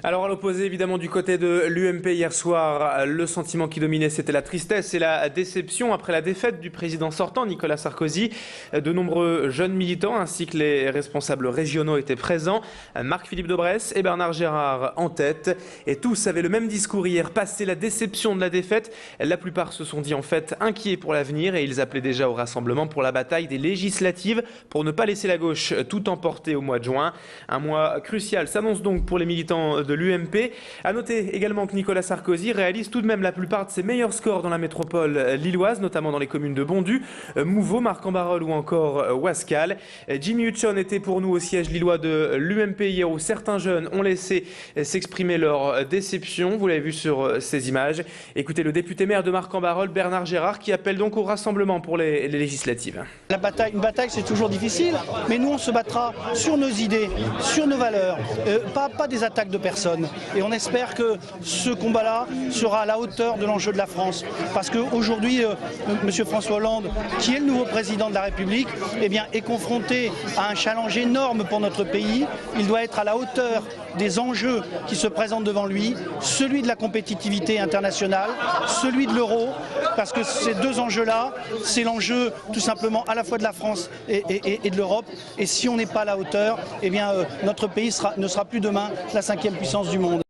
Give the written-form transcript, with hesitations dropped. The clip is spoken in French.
Alors à l'opposé évidemment du côté de l'UMP hier soir, le sentiment qui dominait c'était la tristesse et la déception après la défaite du président sortant Nicolas Sarkozy. De nombreux jeunes militants ainsi que les responsables régionaux étaient présents. Marc-Philippe Daubresse et Bernard Gérard en tête. Et tous avaient le même discours hier, passé la déception de la défaite. La plupart se sont dit en fait inquiets pour l'avenir et ils appelaient déjà au rassemblement pour la bataille des législatives pour ne pas laisser la gauche tout emporter au mois de juin. Un mois crucial s'annonce donc pour les militants de l'UMP. À noter également que Nicolas Sarkozy réalise tout de même la plupart de ses meilleurs scores dans la métropole lilloise, notamment dans les communes de Bondu, Mouveau, Marcq-en-Barœul ou encore Ouascal. Jimmy Hutchon était pour nous au siège lillois de l'UMP hier où certains jeunes ont laissé s'exprimer leur déception. Vous l'avez vu sur ces images. Écoutez le député maire de Marcq-en-Barœul, Bernard Gérard, qui appelle donc au rassemblement pour les législatives. Une bataille c'est toujours difficile, mais nous on se battra sur nos idées, sur nos valeurs, pas des attaques de personnes. Et on espère que ce combat-là sera à la hauteur de l'enjeu de la France. Parce qu'aujourd'hui, M. François Hollande, qui est le nouveau président de la République, eh bien, est confronté à un challenge énorme pour notre pays. Il doit être à la hauteur des enjeux qui se présentent devant lui, celui de la compétitivité internationale, celui de l'euro, parce que ces deux enjeux-là, c'est l'enjeu tout simplement à la fois de la France et de l'Europe. Et si on n'est pas à la hauteur, eh bien, notre pays ne sera plus demain la 5e puissance du monde.